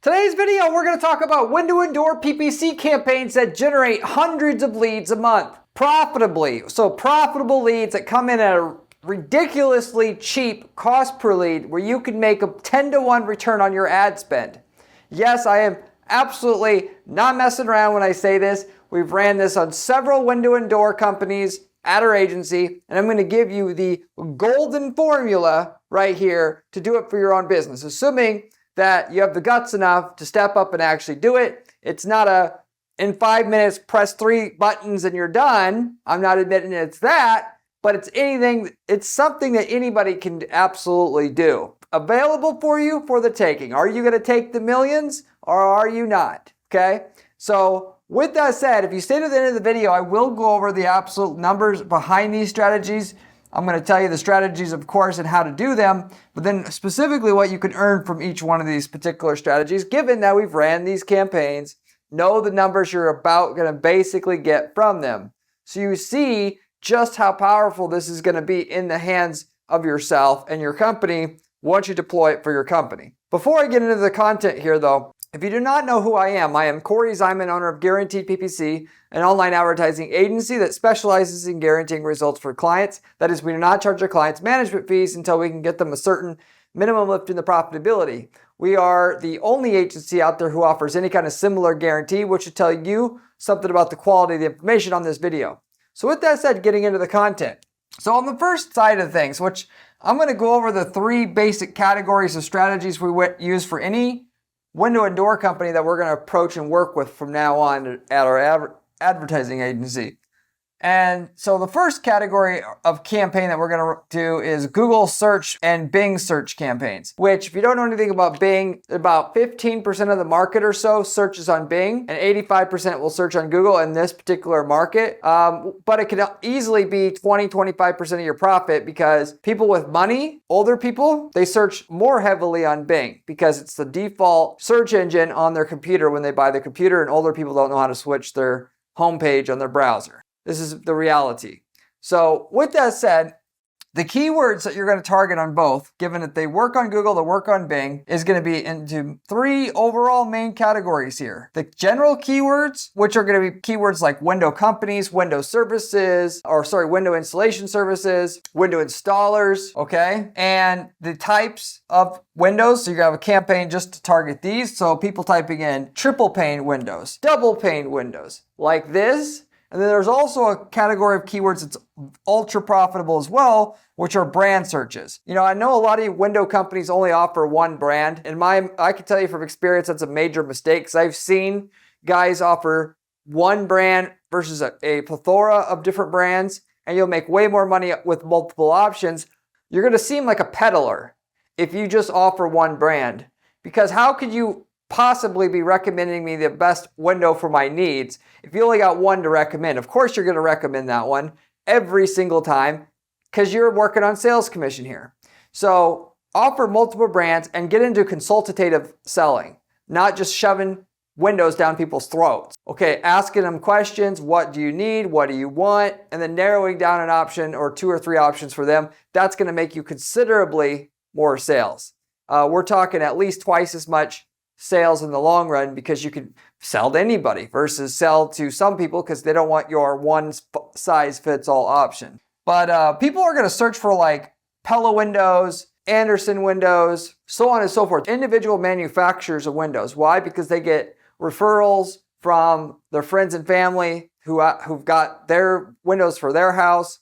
Today's video, we're going to talk about window and door PPC campaigns that generate hundreds of leads a month profitably. So profitable leads that come in at a ridiculously cheap cost per lead where you can make a 10-to-1 return on your ad spend. Yes, I am absolutely not messing around when I say this. We've ran this on several window and door companies at our agency, and I'm going to give you the golden formula right here to do it for your own business, assuming that you have the guts enough to step up and actually do it. It's not a, in 5 minutes, press 3 buttons and you're done. I'm not admitting it's that, but it's something that anybody can absolutely do. Available for you for the taking. Are you going to take the millions or are you not? Okay. So with that said, if you stay to the end of the video, I will go over the absolute numbers behind these strategies. I'm going to tell you the strategies, of course, and how to do them, but then specifically what you can earn from each one of these particular strategies, given that we've ran these campaigns, know the numbers you're about going to basically get from them. So you see just how powerful this is going to be in the hands of yourself and your company once you deploy it for your company. Before I get into the content here though, if you do not know who I am Corey Ziman, owner of Guaranteed PPC, an online advertising agency that specializes in guaranteeing results for clients. That is, we do not charge our clients management fees until we can get them a certain minimum lift in the profitability. We are the only agency out there who offers any kind of similar guarantee, which should tell you something about the quality of the information on this video. So with that said, getting into the content. So on the first side of things, which I'm going to go over the 3 basic categories of strategies we use for any window and door company that we're going to approach and work with from now on at our advertising agency. And so the first category of campaign that we're going to do is Google search and Bing search campaigns, which if you don't know anything about Bing, about 15% of the market or so searches on Bing and 85% will search on Google in this particular market. But it could easily be 20-25% of your profit because people with money, older people, they search more heavily on Bing because it's the default search engine on their computer when they buy the computer, and older people don't know how to switch their homepage on their browser. This is the reality. So with that said, the keywords that you're going to target on both, given that they work on Google, they work on Bing, is going to be into 3 overall main categories here. The general keywords, which are going to be keywords like window companies, window services, window installation services, window installers, okay? And the types of windows, so you're going to have a campaign just to target these. So people typing in triple pane windows, double pane windows, like this. And then there's also a category of keywords that's ultra profitable as well, which are brand searches. You know, I know a lot of window companies only offer one brand. And I can tell you from experience, that's a major mistake because I've seen guys offer one brand versus a plethora of different brands, and you'll make way more money with multiple options. You're going to seem like a peddler if you just offer one brand, because how could you possibly be recommending me the best window for my needs if you only got one to recommend? Of course you're going to recommend that one every single time because you're working on sales commission here. So offer multiple brands and get into consultative selling, not just shoving windows down people's throats. Okay, asking them questions. What do you need? What do you want? And then narrowing down an option or 2 or 3 options for them. That's going to make you considerably more sales. We're talking at least twice as much sales in the long run because you can sell to anybody versus sell to some people because they don't want your one size fits all option. But people are going to search for like Pella windows, Anderson windows, so on and so forth. Individual manufacturers of windows. Why? Because they get referrals from their friends and family who've got their windows for their house,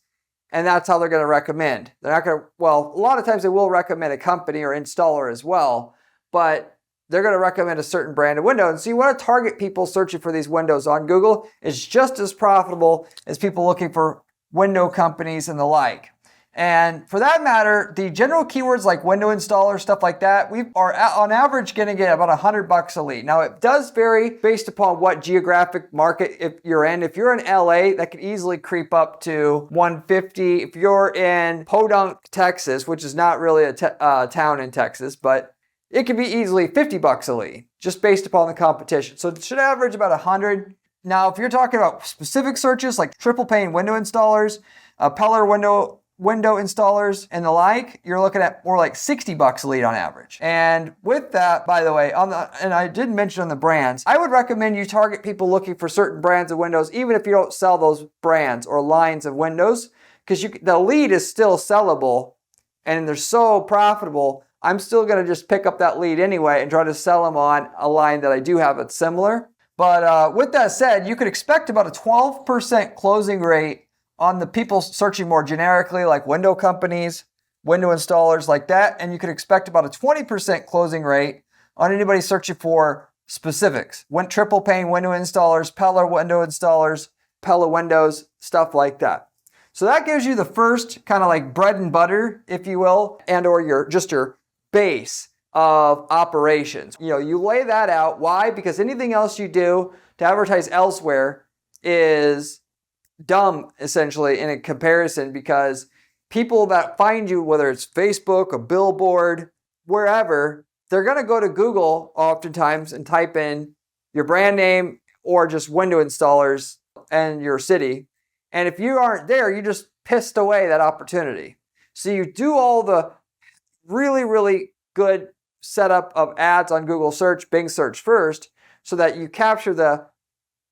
and that's how they're going to recommend. They're not going to, well, a lot of times they will recommend a company or installer as well, but they're going to recommend a certain brand of window. And so you want to target people searching for these windows on Google. It's just as profitable as people looking for window companies and the like. And for that matter, the general keywords like window installer, stuff like that, we are on average going to get about $100 a lead. Now it does vary based upon what geographic market if you're in. If you're in LA, that could easily creep up to $150. If you're in Podunk, Texas, which is not really a town in Texas, but it could be easily $50 a lead, just based upon the competition. So it should average about 100. Now, if you're talking about specific searches like triple pane window installers, Peller window window installers and the like, you're looking at more like $60 a lead on average. And with that, by the way, and I did mention on the brands, I would recommend you target people looking for certain brands of windows, even if you don't sell those brands or lines of windows, because the lead is still sellable and they're so profitable. I'm still going to just pick up that lead anyway and try to sell them on a line that I do have that's similar. But with that said, you could expect about a 12% closing rate on the people searching more generically, like window companies, window installers like that. And you could expect about a 20% closing rate on anybody searching for specifics. Triple pane window installers, Pella window installers, Pella windows, stuff like that. So that gives you the first kind of like bread and butter, if you will, and or your base of operations. You lay that out. Why? Because anything else you do to advertise elsewhere is dumb, essentially, in a comparison, because people that find you, whether it's Facebook, a billboard, wherever, they're going to go to Google oftentimes and type in your brand name or just window installers and your city. And if you aren't there, you just pissed away that opportunity. So you do all the really, really good setup of ads on Google search, Bing search first, so that you capture the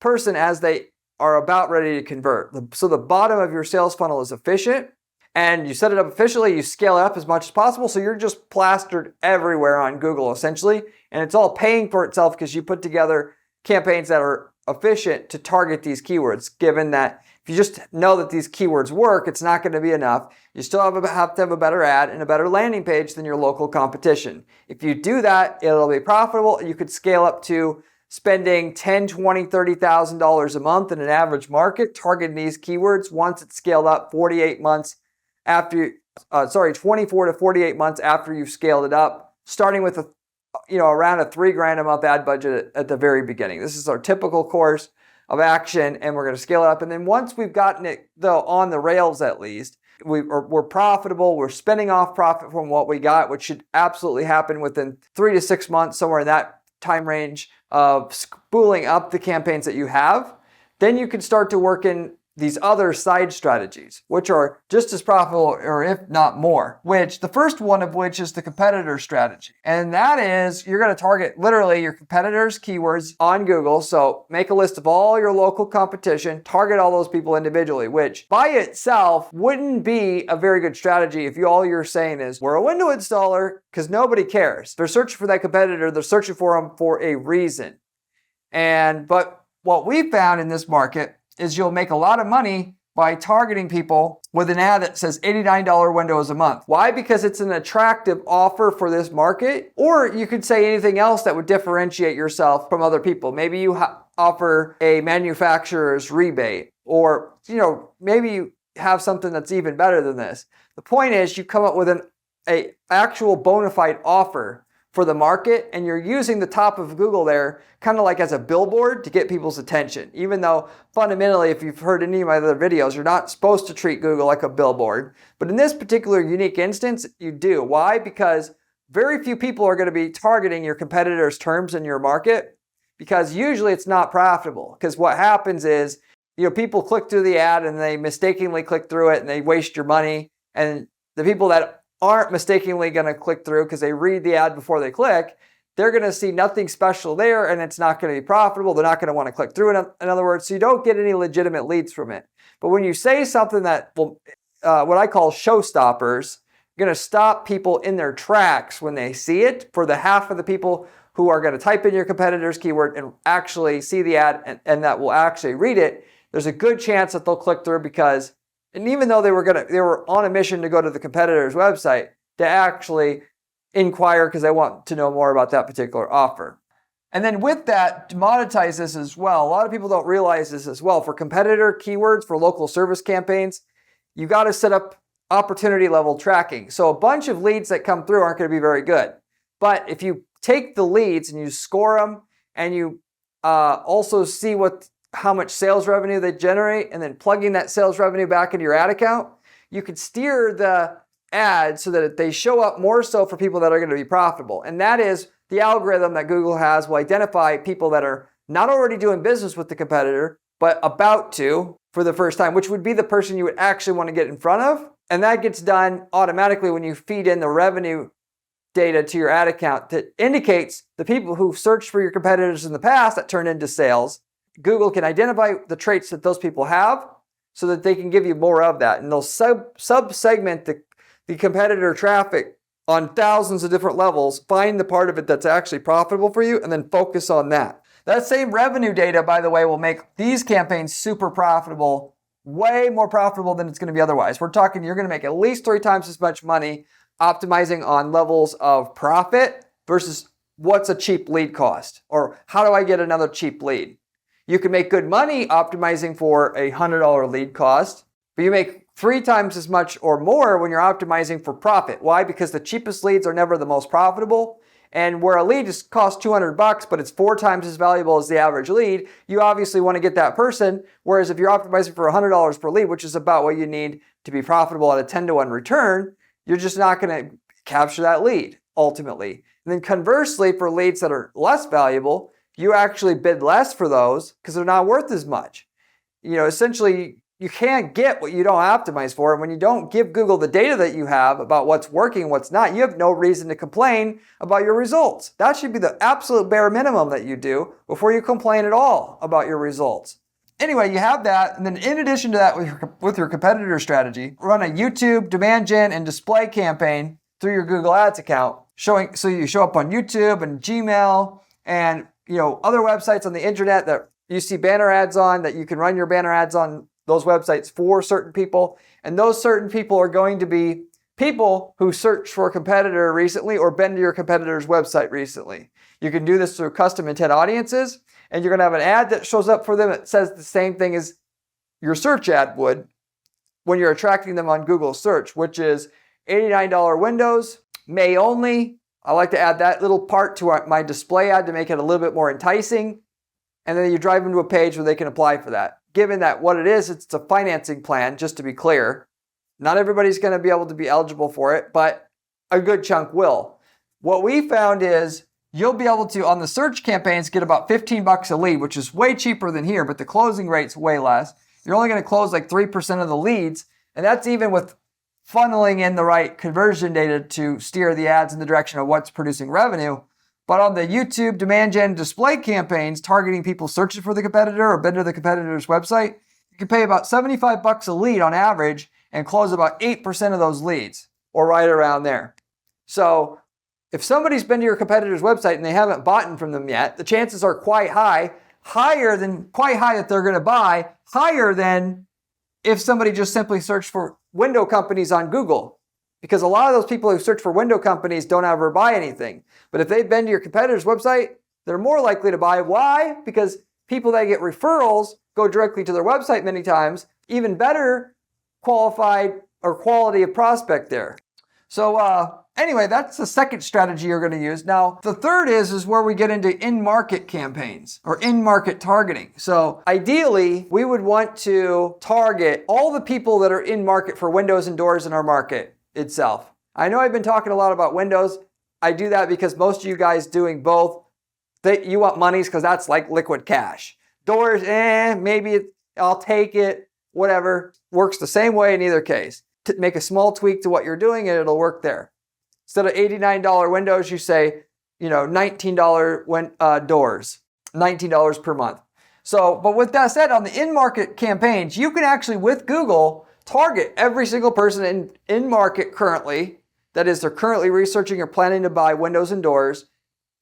person as they are about ready to convert. So the bottom of your sales funnel is efficient, and you set it up efficiently, you scale it up as much as possible, so you're just plastered everywhere on Google essentially, and it's all paying for itself because you put together campaigns that are efficient to target these keywords, given that if you just know that these keywords work, it's not going to be enough. You still have to have a better ad and a better landing page than your local competition. If you do that, it'll be profitable. You could scale up to spending $10,000, $20,000, $30,000 a month in an average market targeting these keywords once it's scaled up 24 to 48 months after you've scaled it up, starting with around a $3,000 a month ad budget at the very beginning. This is our typical course of action, and we're going to scale it up. And then once we've gotten it, though, on the rails at least, we're profitable, we're spinning off profit from what we got, which should absolutely happen within 3 to 6 months, somewhere in that time range of spooling up the campaigns that you have. Then you can start to work in these other side strategies, which are just as profitable, or if not more, which the first one of which is the competitor strategy. And that is, you're going to target literally your competitors' keywords on Google. So make a list of all your local competition, target all those people individually, which by itself wouldn't be a very good strategy if all you're saying is, we're a window installer, because nobody cares. They're searching for that competitor. They're searching for them for a reason. But what we found in this market is you'll make a lot of money by targeting people with an ad that says $89 windows a month. Why? Because it's an attractive offer for this market. Or you could say anything else that would differentiate yourself from other people. Maybe you offer a manufacturer's rebate, or maybe you have something that's even better than this. The point is, you come up with an actual bona fide offer for the market, and you're using the top of Google there kind of like as a billboard to get people's attention. Even though fundamentally, if you've heard any of my other videos, you're not supposed to treat Google like a billboard. But in this particular unique instance, you do. Why? Because very few people are going to be targeting your competitors' terms in your market, because usually it's not profitable. Because what happens is, people click through the ad and they mistakenly click through it and they waste your money. And the people that aren't mistakenly going to click through because they read the ad before they click, they're going to see nothing special there, and it's not going to be profitable. They're not going to want to click through it, in other words, so you don't get any legitimate leads from it. But when you say something that will, what I call showstoppers, you're going to stop people in their tracks when they see it. For the half of the people who are going to type in your competitor's keyword and actually see the ad and that will actually read it, there's a good chance that they'll click through, because and even though they were on a mission to go to the competitor's website to actually inquire because they want to know more about that particular offer. And then with that, to monetize this as well, a lot of people don't realize this as well. For competitor keywords, for local service campaigns, you got to set up opportunity level tracking. So a bunch of leads that come through aren't going to be very good. But if you take the leads and you score them, and you also see how much sales revenue they generate, and then plugging that sales revenue back into your ad account, you could steer the ads so that they show up more so for people that are going to be profitable. And that is the algorithm that Google has will identify people that are not already doing business with the competitor, but about to for the first time, which would be the person you would actually want to get in front of. And that gets done automatically when you feed in the revenue data to your ad account that indicates the people who've searched for your competitors in the past that turn into sales. Google can identify the traits that those people have so that they can give you more of that. And they'll sub-segment the competitor traffic on thousands of different levels, find the part of it that's actually profitable for you, and then focus on that. That same revenue data, by the way, will make these campaigns super profitable, way more profitable than it's going to be otherwise. We're talking you're going to make at least 3 times as much money optimizing on levels of profit versus what's a cheap lead cost, or how do I get another cheap lead? You can make good money optimizing for a $100 lead cost, but you make 3 times as much or more when you're optimizing for profit. Why? Because the cheapest leads are never the most profitable. And where a lead just costs $200, but it's 4 times as valuable as the average lead, you obviously want to get that person. Whereas if you're optimizing for $100 per lead, which is about what you need to be profitable at a 10-to-1 return, you're just not going to capture that lead ultimately. And then conversely, for leads that are less valuable, you actually bid less for those because they're not worth as much. Essentially, you can't get what you don't optimize for. And when you don't give Google the data that you have about what's working and what's not, you have no reason to complain about your results. That should be the absolute bare minimum that you do before you complain at all about your results. Anyway, you have that. And then in addition to that, with your competitor strategy, run a YouTube demand gen and display campaign through your Google Ads account, so you show up on YouTube and Gmail and other websites on the internet that you see banner ads on, that you can run your banner ads on those websites for certain people. And those certain people are going to be people who searched for a competitor recently or been to your competitor's website recently. You can do this through custom intent audiences, and you're going to have an ad that shows up for them that says the same thing as your search ad would when you're attracting them on Google search, which is $89 windows, May only. I like to add that little part to my display ad to make it a little bit more enticing. And then you drive them to a page where they can apply for that. Given that what it is, it's a financing plan, just to be clear. Not everybody's going to be able to be eligible for it, but a good chunk will. What we found is you'll be able to, on the search campaigns, get about $15 a lead, which is way cheaper than here, but the closing rate's way less. You're only going to close like 3% of the leads, and that's even with funneling in the right conversion data to steer the ads in the direction of what's producing revenue. But on the YouTube demand gen display campaigns targeting people searching for the competitor or been to the competitor's website, you can pay about $75 a lead on average and close about 8% of those leads, or right around there. So if somebody's been to your competitor's website and they haven't bought from them yet, the chances are quite high that they're going to buy, higher than if somebody just simply searched for window companies on Google. Because a lot of those people who search for window companies don't ever buy anything. But if they've been to your competitor's website, they're more likely to buy. Why? Because people that get referrals go directly to their website many times. Even better qualified or quality of prospect there. So anyway, that's the second strategy you're going to use. Now, the third is where we get into in-market campaigns or in-market targeting. So ideally, we would want to target all the people that are in market for windows and doors in our market itself. I know I've been talking a lot about windows. I do that because most of you guys doing both, you want monies because that's like liquid cash. Doors, maybe I'll take it, whatever. Works the same way in either case. Make a small tweak to what you're doing and it'll work there. Instead of $89 windows, you say, $19 doors, $19 per month. So, but with that said, on the in-market campaigns, you can actually, with Google, target every single person in market currently, that is, they're currently researching or planning to buy windows and doors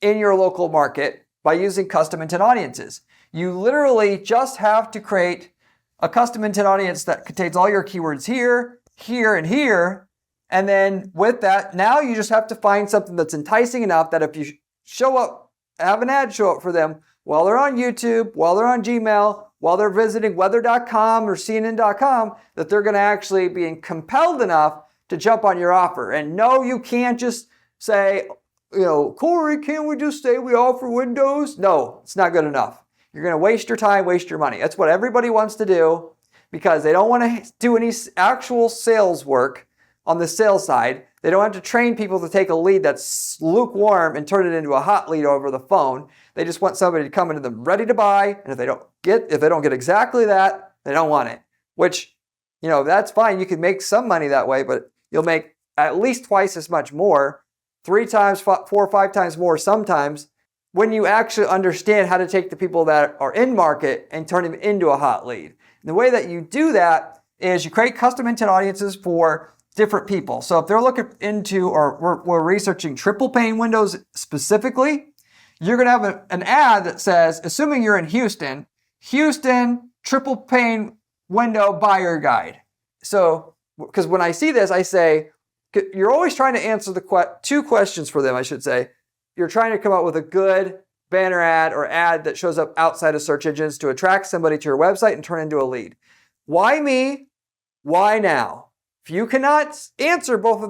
in your local market by using custom intent audiences. You literally just have to create a custom intent audience that contains all your keywords here, here, and here. And then with that, now you just have to find something that's enticing enough that if you show up, have an ad show up for them while they're on YouTube, while they're on Gmail, while they're visiting weather.com or CNN.com, that they're going to actually be compelled enough to jump on your offer. And no, you can't just say, Corey, can't we just say we offer windows? No, it's not good enough. You're going to waste your time, waste your money. That's what everybody wants to do because they don't want to do any actual sales work on the sales side. They don't have to train people to take a lead that's lukewarm and turn it into a hot lead over the phone. They just want somebody to come into them ready to buy. And if they don't get exactly that, they don't want it. Which That's fine. You can make some money that way, but you'll make at least twice as much more, 3 times, 4 or 5 times more sometimes, when you actually understand how to take the people that are in market and turn them into a hot lead. And the way that you do that is you create custom intent audiences for different people. So if they're looking into, or we're researching triple pane windows specifically, you're going to have an ad that says, assuming you're in Houston triple pane window buyer guide. So, because when I see this, I say, you're always trying to answer the 2 questions for them, I should say. You're trying to come up with a good banner ad or ad that shows up outside of search engines to attract somebody to your website and turn into a lead. Why me? Why now? If you cannot answer both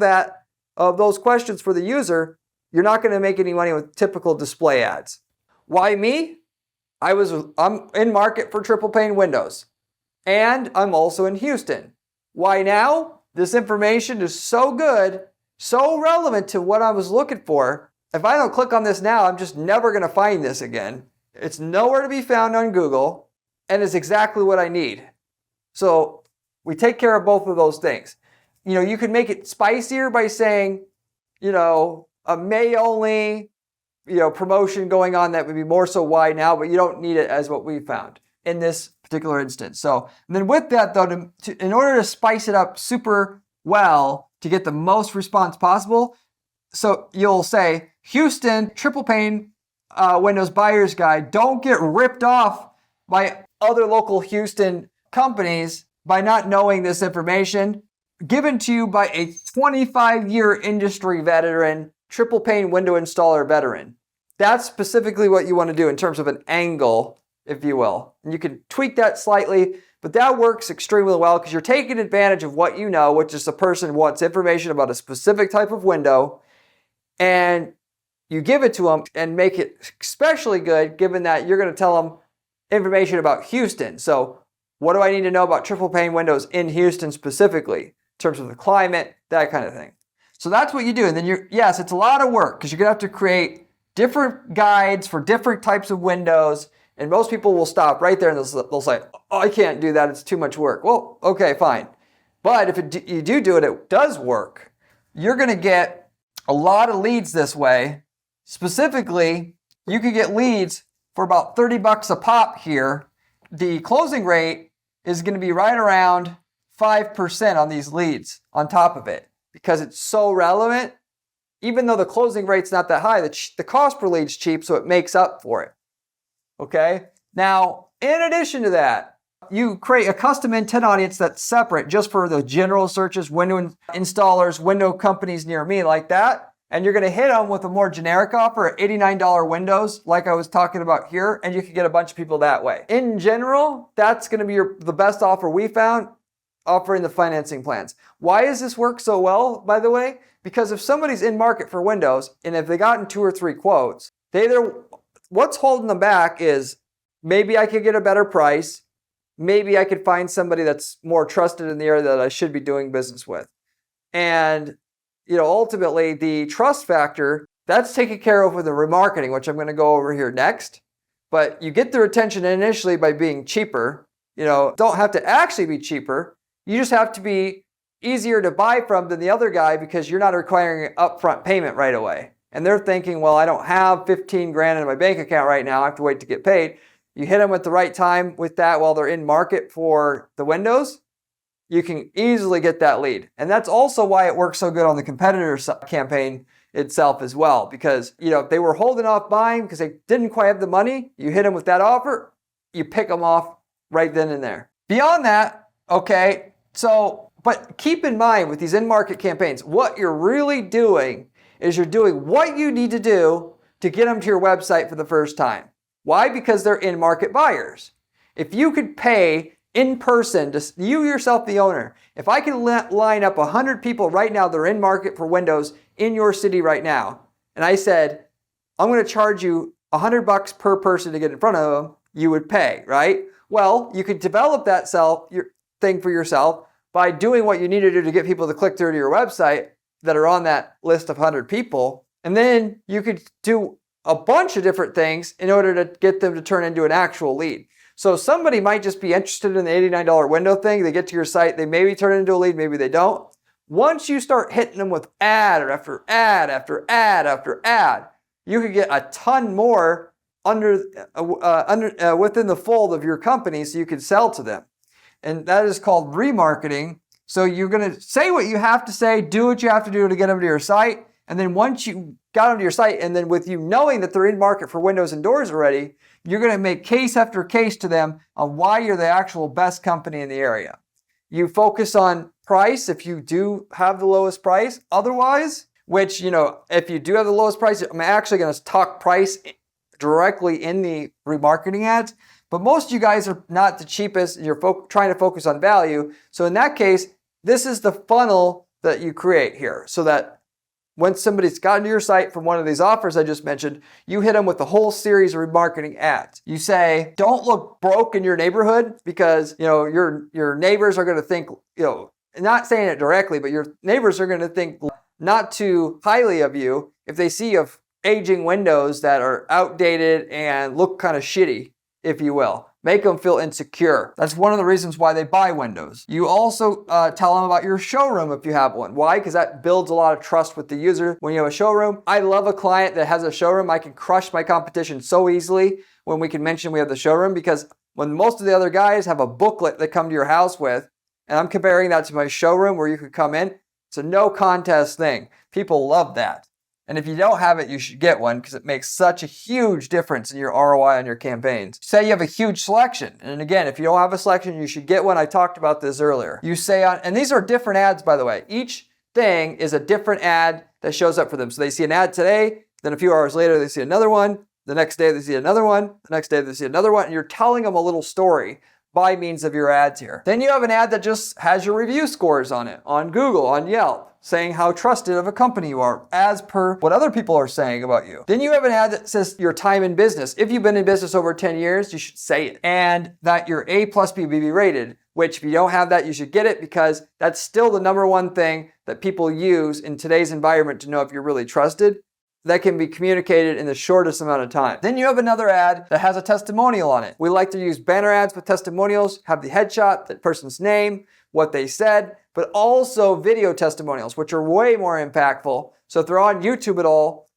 of those questions for the user, you're not going to make any money with typical display ads. Why me? I'm in market for triple pane windows, and I'm also in Houston. Why now? This information is so good, so relevant to what I was looking for. If I don't click on this now, I'm just never going to find this again. It's nowhere to be found on Google, and it's exactly what I need. So we take care of both of those things. You could make it spicier by saying, a May only, promotion going on that would be more so why now, but you don't need it as what we found in this particular instance. So, and then with that though, in order to spice it up super well to get the most response possible, so you'll say, Houston triple pane windows buyer's guide. Don't get ripped off by other local Houston companies by not knowing this information, given to you by a 25-year industry veteran, triple pane window installer veteran. That's specifically what you want to do in terms of an angle, if you will. And you can tweak that slightly, but that works extremely well because you're taking advantage of what you know, which is the person wants information about a specific type of window, and you give it to them and make it especially good given that you're going to tell them information about Houston. So what do I need to know about triple pane windows in Houston specifically in terms of the climate, that kind of thing. So that's what you do. And then yes, it's a lot of work because you're going to have to create different guides for different types of windows. And most people will stop right there and they'll say, oh, I can't do that. It's too much work. Well, okay, fine. But if you do it, it does work. You're going to get a lot of leads this way. Specifically, you could get leads for about $30 a pop here. The closing rate is going to be right around 5% on these leads on top of it because it's so relevant. Even though the closing rate's not that high, the cost per lead's cheap, so it makes up for it. Okay? Now, in addition to that, you create a custom intent audience that's separate just for the general searches, window installers, window companies near me like that. And you're going to hit them with a more generic offer at $89 windows, like I was talking about here, and you can get a bunch of people that way. In general, that's going to be the best offer we found, offering the financing plans. Why does this work so well, by the way? Because if somebody's in market for windows, and if they gotten 2 or 3 quotes, what's holding them back is maybe I could get a better price, maybe I could find somebody that's more trusted in the area that I should be doing business with. And ultimately, the trust factor, that's taken care of with the remarketing, which I'm going to go over here next. But you get their attention initially by being cheaper. Don't have to actually be cheaper. You just have to be easier to buy from than the other guy because you're not requiring an upfront payment right away. And they're thinking, well, I don't have 15 grand in my bank account right now. I have to wait to get paid. You hit them at the right time with that while they're in market for the windows. You can easily get that lead. And that's also why it works so good on the competitor campaign itself as well. Because, if they were holding off buying because they didn't quite have the money, you hit them with that offer, you pick them off right then and there. Beyond that, okay, but keep in mind with these in-market campaigns, what you're really doing is you're doing what you need to do to get them to your website for the first time. Why? Because they're in-market buyers. If you could pay in person, you yourself, the owner, if I can line up 100 people right now that are in market for windows in your city right now, and I said, I'm going to charge you $100 per person to get in front of them, you would pay, right? Well, you could develop that thing for yourself by doing what you need to do to get people to click through to your website that are on that list of 100 people. And then you could do a bunch of different things in order to get them to turn into an actual lead. So somebody might just be interested in the $89 window thing. They get to your site, they maybe turn it into a lead, maybe they don't. Once you start hitting them with ad after ad after ad after ad, you could get a ton more within the fold of your company so you could sell to them. And that is called remarketing. So you're going to say what you have to say, do what you have to do to get them to your site. And then once you got them to your site, and then with you knowing that they're in market for windows and doors already, you're going to make case after case to them on why you're the actual best company in the area. You focus on price if you do have the lowest price. Otherwise, which, if you do have the lowest price, I'm actually going to talk price directly in the remarketing ads. But most of you guys are not the cheapest. You're trying to focus on value. So in that case, this is the funnel that you create here so that when somebody's gotten to your site from one of these offers I just mentioned, you hit them with the whole series of remarketing ads. You say, don't look broke in your neighborhood because, your neighbors are going to think, not saying it directly, but your neighbors are going to think not too highly of you if they see of aging windows that are outdated and look kind of shitty, if you will. Make them feel insecure. That's one of the reasons why they buy windows. You also tell them about your showroom if you have one. Why? Because that builds a lot of trust with the user. When you have a showroom, I love a client that has a showroom. I can crush my competition so easily when we can mention we have the showroom, because when most of the other guys have a booklet they come to your house with, and I'm comparing that to my showroom where you could come in, it's a no contest thing. People love that. And if you don't have it, you should get one because it makes such a huge difference in your ROI on your campaigns. Say you have a huge selection. And again, if you don't have a selection, you should get one. I talked about this earlier. You say and these are different ads, by the way. Each thing is a different ad that shows up for them. So they see an ad today, then a few hours later, they see another one. The next day, they see another one. The next day, they see another one. And you're telling them a little story by means of your ads here. Then you have an ad that just has your review scores on it, on Google, on Yelp, saying how trusted of a company you are as per what other people are saying about you. Then you have an ad that says your time in business. If you've been in business over 10 years, you should say it. And that you're A+ BBB rated, which if you don't have that, you should get it because that's still the number one thing that people use in today's environment to know if you're really trusted. That can be communicated in the shortest amount of time. Then you have another ad that has a testimonial on it. We like to use banner ads with testimonials, have the headshot, that person's name, what they said, but also video testimonials, which are way more impactful. So if they're on YouTube at all,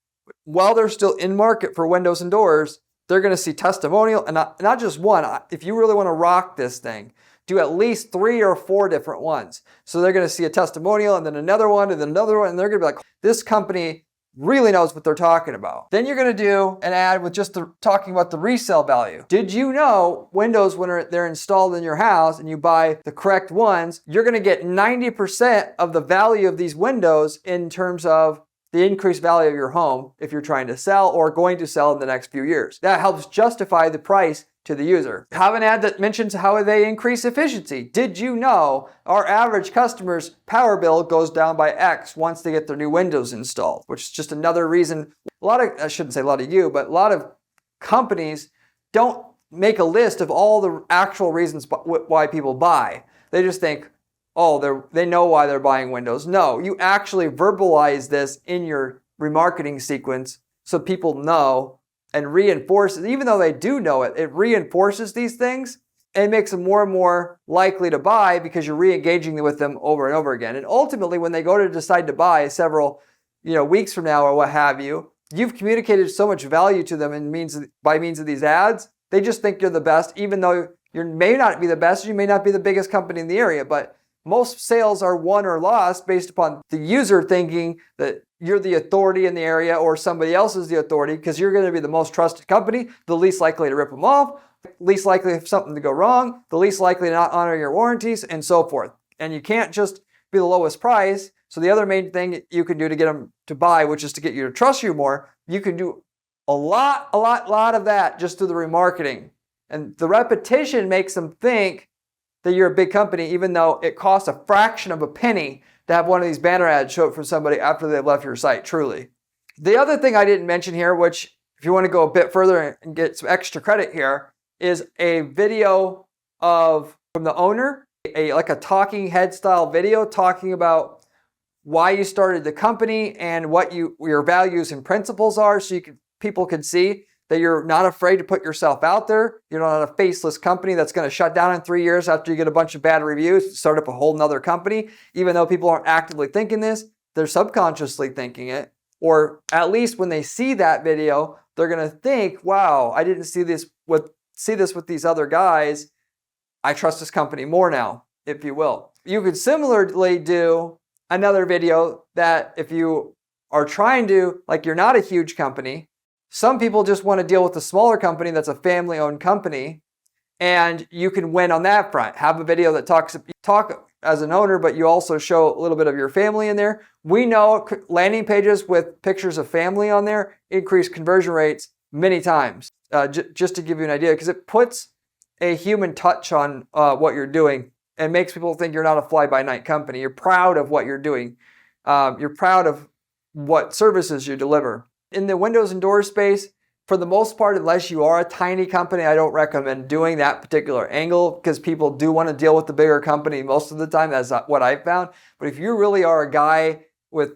while they're still in market for windows and doors, they're going to see testimonial, and not just one. If you really want to rock this thing, do at least 3 or 4 different ones. So they're going to see a testimonial and then another one and then another one, and they're going to be like, this company really knows what they're talking about. Then you're going to do an ad with just talking about the resale value. Did you know windows, when they're installed in your house and you buy the correct ones, you're going to get 90% of the value of these windows in terms of the increased value of your home if you're trying to sell or going to sell in the next few years. That helps justify the price to the user. Have an ad that mentions how they increase efficiency. Did you know our average customer's power bill goes down by X once they get their new windows installed? Which is just another reason. I shouldn't say a lot of you, but a lot of companies don't make a list of all the actual reasons why people buy. They just think, they know why they're buying windows. No, you actually verbalize this in your remarketing sequence so people know and reinforces, even though they do know it, it reinforces these things and makes them more and more likely to buy because you're re-engaging with them over and over again. And ultimately, when they go to decide to buy several weeks from now or what have you, you've communicated so much value to them by means of these ads, they just think you're the best, even though you may not be the best, you may not be the biggest company in the area, but most sales are won or lost based upon the user thinking that you're the authority in the area or somebody else is the authority because you're going to be the most trusted company, the least likely to rip them off, least likely for something to go wrong, the least likely to not honor your warranties, and so forth. And you can't just be the lowest price. So the other main thing you can do to get them to buy, which is to get you to trust you more, you can do a lot of that just through the remarketing. And the repetition makes them think that you're a big company, even though it costs a fraction of a penny to have one of these banner ads show up for somebody after they've left your site, truly. The other thing I didn't mention here, which if you want to go a bit further and get some extra credit here, is a video from the owner, like a talking head style video talking about why you started the company and what your values and principles are, so people can see that you're not afraid to put yourself out there. You're not a faceless company that's going to shut down in 3 years after you get a bunch of bad reviews, start up a whole nother company. Even though people aren't actively thinking this, they're subconsciously thinking it. Or at least when they see that video, they're going to think, wow, I didn't see this with these other guys. I trust this company more now, if you will. You could similarly do another video that if you are trying to, like you're not a huge company, some people just want to deal with a smaller company that's a family-owned company, and you can win on that front. Have a video that talk as an owner, but you also show a little bit of your family in there. We know landing pages with pictures of family on there increase conversion rates many times, just to give you an idea, because it puts a human touch on what you're doing and makes people think you're not a fly-by-night company. You're proud of what you're doing. You're proud of what services you deliver. In the windows and doors space, for the most part, unless you are a tiny company, I don't recommend doing that particular angle because people do want to deal with the bigger company most of the time. That's not what I've found. But if you really are a guy with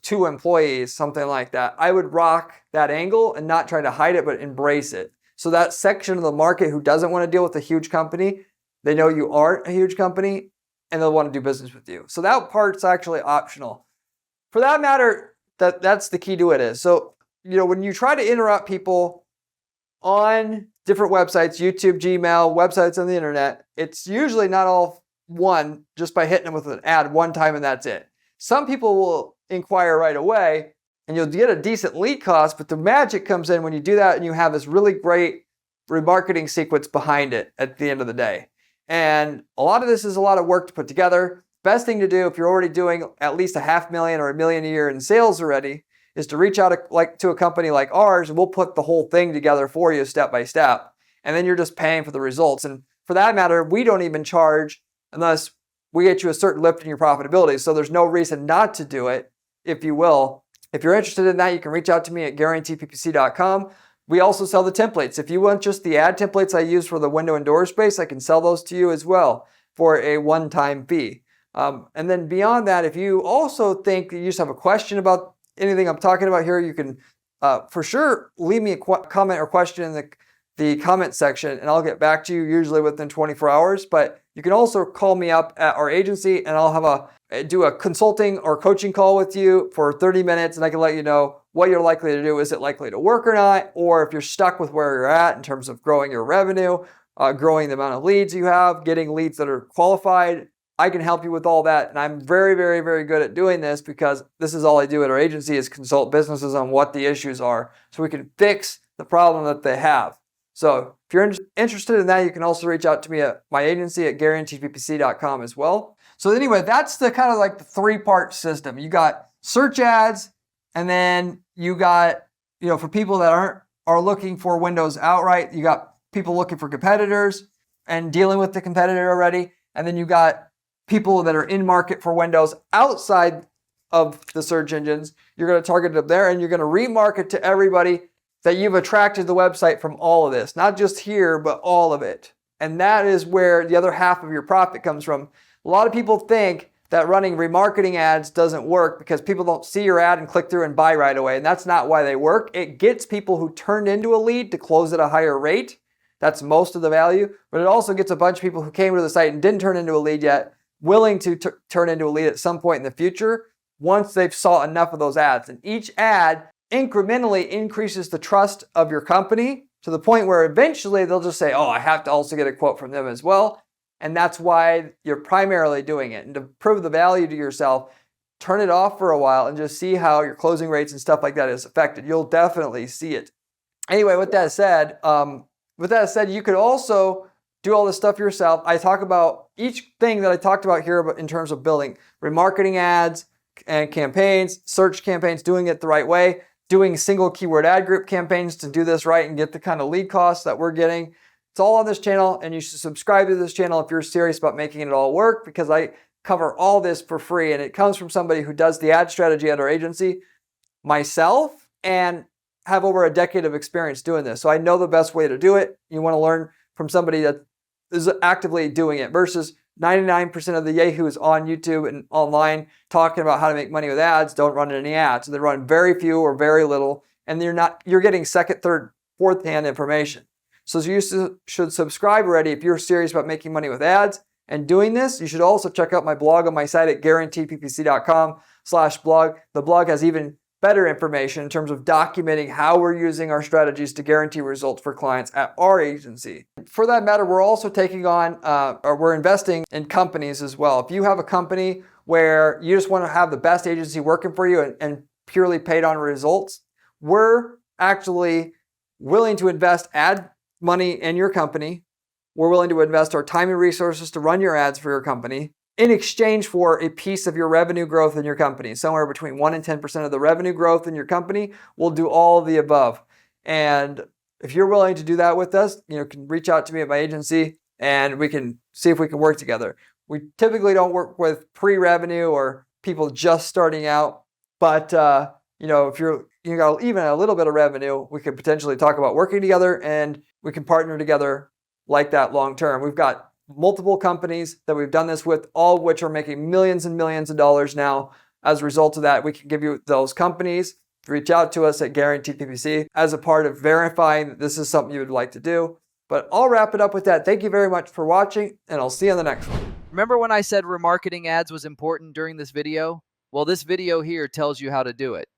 2 employees, something like that, I would rock that angle and not try to hide it, but embrace it. So that section of the market who doesn't want to deal with a huge company, they know you aren't a huge company and they'll want to do business with you. So that part's actually optional. For that matter, that's the key to it is. So, when you try to interrupt people on different websites, YouTube, Gmail, websites on the internet, it's usually not all one just by hitting them with an ad one time and that's it. Some people will inquire right away and you'll get a decent lead cost, but the magic comes in when you do that and you have this really great remarketing sequence behind it at the end of the day. And a lot of this is a lot of work to put together. Best thing to do if you're already doing at least $500,000 or $1 million a year in sales already is to reach out to a company like ours, and we'll put the whole thing together for you step by step. And then you're just paying for the results. And for that matter, we don't even charge unless we get you a certain lift in your profitability. So there's no reason not to do it, if you will. If you're interested in that, you can reach out to me at guaranteeppc.com. We also sell the templates. If you want just the ad templates I use for the window and door space, I can sell those to you as well for a one-time fee. And then beyond that, if you also think you just have a question about anything I'm talking about here, you can for sure leave me a comment or question in the comment section and I'll get back to you usually within 24 hours. But you can also call me up at our agency and I'll do a consulting or coaching call with you for 30 minutes and I can let you know what you're likely to do. Is it likely to work or not? Or if you're stuck with where you're at in terms of growing your revenue, growing the amount of leads you have, getting leads that are qualified, I can help you with all that. And I'm very, very, very good at doing this because this is all I do at our agency is consult businesses on what the issues are so we can fix the problem that they have. So if you're interested in that, you can also reach out to me at my agency at guaranteedppc.com as well. So anyway, that's the kind of like the 3-part system. You got search ads, and then you got, for people that are looking for windows outright, you got people looking for competitors and dealing with the competitor already. And then you got people that are in market for windows outside of the search engines. You're going to target them there and you're going to remarket to everybody that you've attracted the website from all of this, not just here, but all of it. And that is where the other half of your profit comes from. A lot of people think that running remarketing ads doesn't work because people don't see your ad and click through and buy right away. And that's not why they work. It gets people who turned into a lead to close at a higher rate. That's most of the value. But it also gets a bunch of people who came to the site and didn't turn into a lead yet, willing to turn into a lead at some point in the future once they've saw enough of those ads. And each ad incrementally increases the trust of your company to the point where eventually they'll just say, oh, I have to also get a quote from them as well. And that's why you're primarily doing it. And to prove the value to yourself, turn it off for a while and just see how your closing rates and stuff like that is affected. You'll definitely see it. Anyway, with that said, you could also do all this stuff yourself. I talk about each thing that I talked about here in terms of building remarketing ads and campaigns, search campaigns, doing it the right way, doing single keyword ad group campaigns to do this right and get the kind of lead costs that we're getting. It's all on this channel, and you should subscribe to this channel if you're serious about making it all work, because I cover all this for free, and it comes from somebody who does the ad strategy at our agency, myself, and have over a decade of experience doing this. So I know the best way to do it. You want to learn from somebody that is actively doing it versus 99% of the yahoos on YouTube and online talking about how to make money with ads don't run any ads. They run very few or very little, and you're getting second, third, fourth-hand information. So you should subscribe already if you're serious about making money with ads and doing this. You should also check out my blog on my site at guaranteedppc.com/blog. The blog has even better information in terms of documenting how we're using our strategies to guarantee results for clients at our agency. For that matter, we're also taking on, we're investing in companies as well. If you have a company where you just want to have the best agency working for you and purely paid on results, we're actually willing to invest ad money in your company. We're willing to invest our time and resources to run your ads for your company in exchange for a piece of your revenue growth in your company. Somewhere between 1 and 10% of the revenue growth in your company. We'll do all of the above. And if you're willing to do that with us, you can reach out to me at my agency and we can see if we can work together. We typically don't work with pre-revenue or people just starting out, but if you got even a little bit of revenue, we could potentially talk about working together and we can partner together like that long term. We've got multiple companies that we've done this with, all of which are making millions and millions of dollars now. As a result of that, we can give you those companies. Reach out to us at Guaranteed PPC as a part of verifying that this is something you would like to do. But I'll wrap it up with that. Thank you very much for watching, and I'll see you on the next one. Remember when I said remarketing ads was important during this video? Well, this video here tells you how to do it.